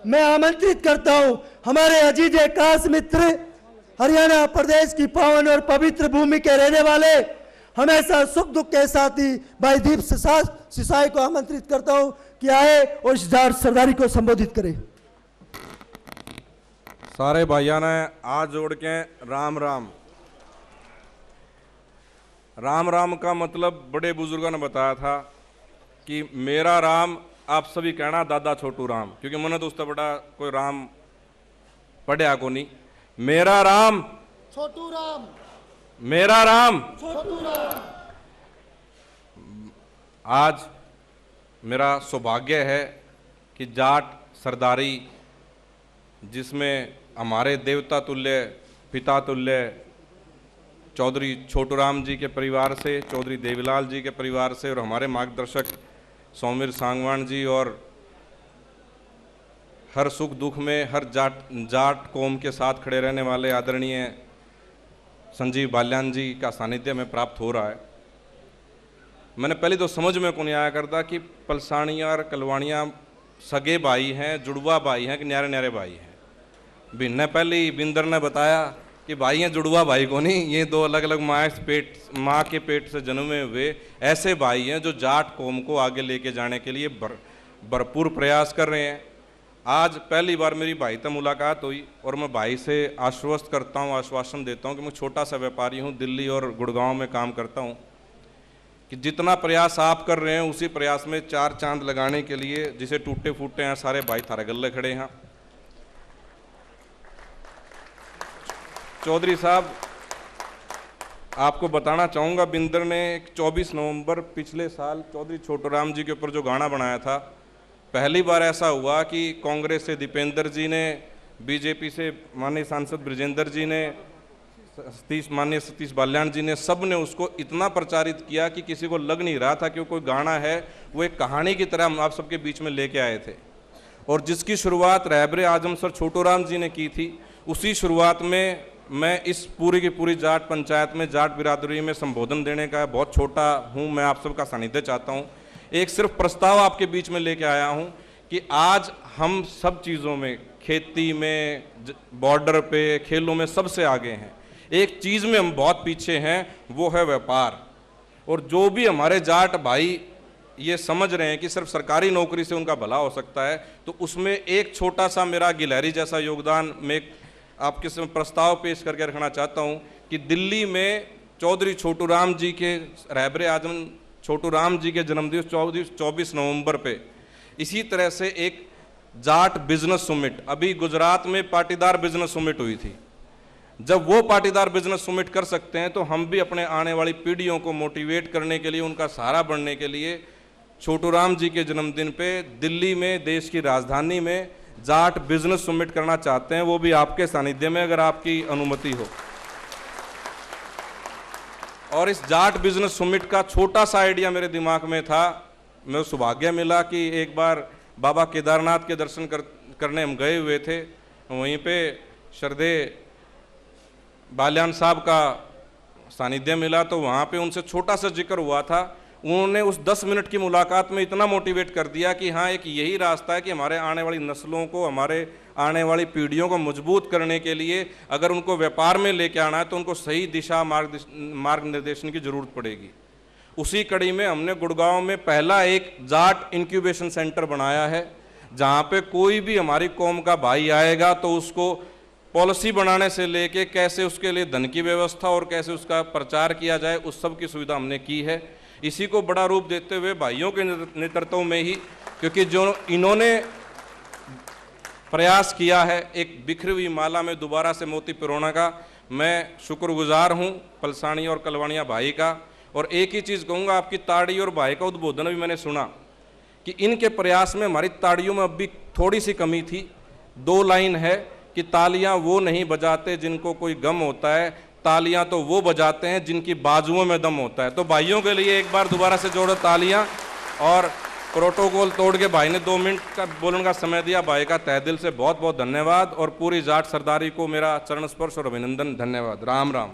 मैं आमंत्रित करता हूं हमारे अजीज खास मित्र, हरियाणा प्रदेश की पावन और पवित्र भूमि के रहने वाले, हमेशा सुख दुख के साथी भाई दीप सिसाई को आमंत्रित करता हूं कि आए और इस जाट सरदारी को संबोधित करें। सारे भाइयों ने हाथ जोड़ के राम राम। राम राम का मतलब बड़े बुजुर्गों ने बताया था कि मेरा राम आप सभी कहना दादा छोटू राम, क्योंकि मैंने तो उससे बड़ा कोई राम पढ़िया को नहीं। मेरा राम छोटू राम, मेरा राम छोटू राम। आज मेरा सौभाग्य है कि जाट सरदारी, जिसमें हमारे देवता तुल्य पिता तुल्य चौधरी छोटूराम जी के परिवार से, चौधरी देवीलाल जी के परिवार से और हमारे मार्गदर्शक सौमीर सांगवान जी, और हर सुख दुख में हर जाट कौम के साथ खड़े रहने वाले आदरणीय संजीव बाल्यान जी का सानिध्य में प्राप्त हो रहा है। मैंने पहले तो समझ में को नहीं आया करता कि पलसानियाँ और कलवाणियाँ सगे भाई हैं, जुड़वा भाई हैं कि न्यारे न्यारे भाई हैं। भिन्न पहले ही बिंदर ने बताया कि भाई हैं, जुड़वा भाई को नहीं, ये दो अलग अलग माँ के पेट से जन्मे हुए ऐसे भाई हैं जो जाट कौम को आगे लेके जाने के लिए भरपूर प्रयास कर रहे हैं। आज पहली बार मेरी भाई से मुलाकात हुई और मैं भाई से आश्वस्त करता हूँ, आश्वासन देता हूँ कि मैं छोटा सा व्यापारी हूँ, दिल्ली और गुड़गांव में काम करता हूँ, कि जितना प्रयास आप कर रहे हैं उसी प्रयास में चार चांद लगाने के लिए, जिसे टूटे फूटे हैं सारे भाई थारे गले खड़े हैं। चौधरी साहब, आपको बताना चाहूँगा, बिंदर ने 24 नवंबर पिछले साल चौधरी छोटूराम जी के ऊपर जो गाना बनाया था, पहली बार ऐसा हुआ कि कांग्रेस से दीपेंद्र जी ने, बीजेपी से माननीय सांसद ब्रजेंद्र जी ने, माननीय सतीश बाल्यान जी ने, सब ने उसको इतना प्रचारित किया कि किसी को लग नहीं रहा था कि वो कोई गाना है, वो एक कहानी की तरह हम आप सबके बीच में लेके आए थे। और जिसकी शुरुआत रहबरे आजम सर छोटूराम जी ने की थी, उसी शुरुआत में मैं इस पूरी की पूरी जाट पंचायत में, जाट बिरादरी में संबोधन देने का बहुत छोटा हूं, मैं आप सबका सानिध्य चाहता हूं। एक सिर्फ प्रस्ताव आपके बीच में लेके आया हूं कि आज हम सब चीज़ों में, खेती में, बॉर्डर पे, खेलों में सबसे आगे हैं। एक चीज़ में हम बहुत पीछे हैं, वो है व्यापार। और जो भी हमारे जाट भाई ये समझ रहे हैं कि सिर्फ सरकारी नौकरी से उनका भला हो सकता है, तो उसमें एक छोटा सा मेरा गिलहरी जैसा योगदान मैं आपके सामने प्रस्ताव पेश करके रखना चाहता हूं कि दिल्ली में चौधरी छोटूराम जी के, रहबरे आजम छोटूराम जी के जन्मदिवस 24 नवंबर पे इसी तरह से एक जाट बिजनेस समिट, अभी गुजरात में पाटीदार बिजनेस समिट हुई थी। जब वो पाटीदार बिजनेस समिट कर सकते हैं तो हम भी अपने आने वाली पीढ़ियों को मोटिवेट करने के लिए, उनका सहारा बनने के लिए छोटूराम जी के जन्मदिन पे दिल्ली में, देश की राजधानी में जाट बिजनेस समिट करना चाहते हैं, वो भी आपके सानिध्य में, अगर आपकी अनुमति हो। और इस जाट बिजनेस समिट का छोटा सा आइडिया मेरे दिमाग में था। मैं सौभाग्य मिला कि एक बार बाबा केदारनाथ के दर्शन करने हम गए हुए थे, वहीं पे श्रद्धेय बाल्यान साहब का सानिध्य मिला, तो वहाँ पे उनसे छोटा सा जिक्र हुआ था। उन्होंने उस 10 मिनट की मुलाकात में इतना मोटिवेट कर दिया कि हाँ, एक यही रास्ता है कि हमारे आने वाली नस्लों को, हमारे आने वाली पीढ़ियों को मजबूत करने के लिए अगर उनको व्यापार में लेके आना है तो उनको सही दिशा मार्ग निर्देशन की जरूरत पड़ेगी। उसी कड़ी में हमने गुड़गांव में पहला एक जाट इंक्यूबेशन सेंटर बनाया है, जहाँ पे कोई भी हमारी कौम का भाई आएगा तो उसको पॉलिसी बनाने से लेके कैसे उसके लिए धन की व्यवस्था और कैसे उसका प्रचार किया जाए, उस सब की सुविधा हमने की है। इसी को बड़ा रूप देते हुए भाइयों के नेतृत्व में ही, क्योंकि जो इन्होंने प्रयास किया है एक बिखरी हुई माला में दोबारा से मोती पिरोना का, मैं शुक्रगुजार हूं पलसानी और कलवाणिया भाई का। और एक ही चीज़ कहूँगा, आपकी ताड़ी और भाई का उद्बोधन भी मैंने सुना कि इनके प्रयास में हमारी ताड़ियों में अब भी थोड़ी सी कमी थी। 2 लाइन है कि तालियां वो नहीं बजाते जिनको कोई गम होता है, तालियां तो वो बजाते हैं जिनकी बाजुओं में दम होता है। तो भाइयों के लिए एक बार दोबारा से जोड़ो तालियां। और प्रोटोकॉल तोड़ के भाई ने 2 मिनट का बोलने का समय दिया, भाई का तहे दिल से बहुत बहुत धन्यवाद। और पूरी जाट सरदारी को मेरा चरण स्पर्श और अभिनंदन। धन्यवाद। राम राम।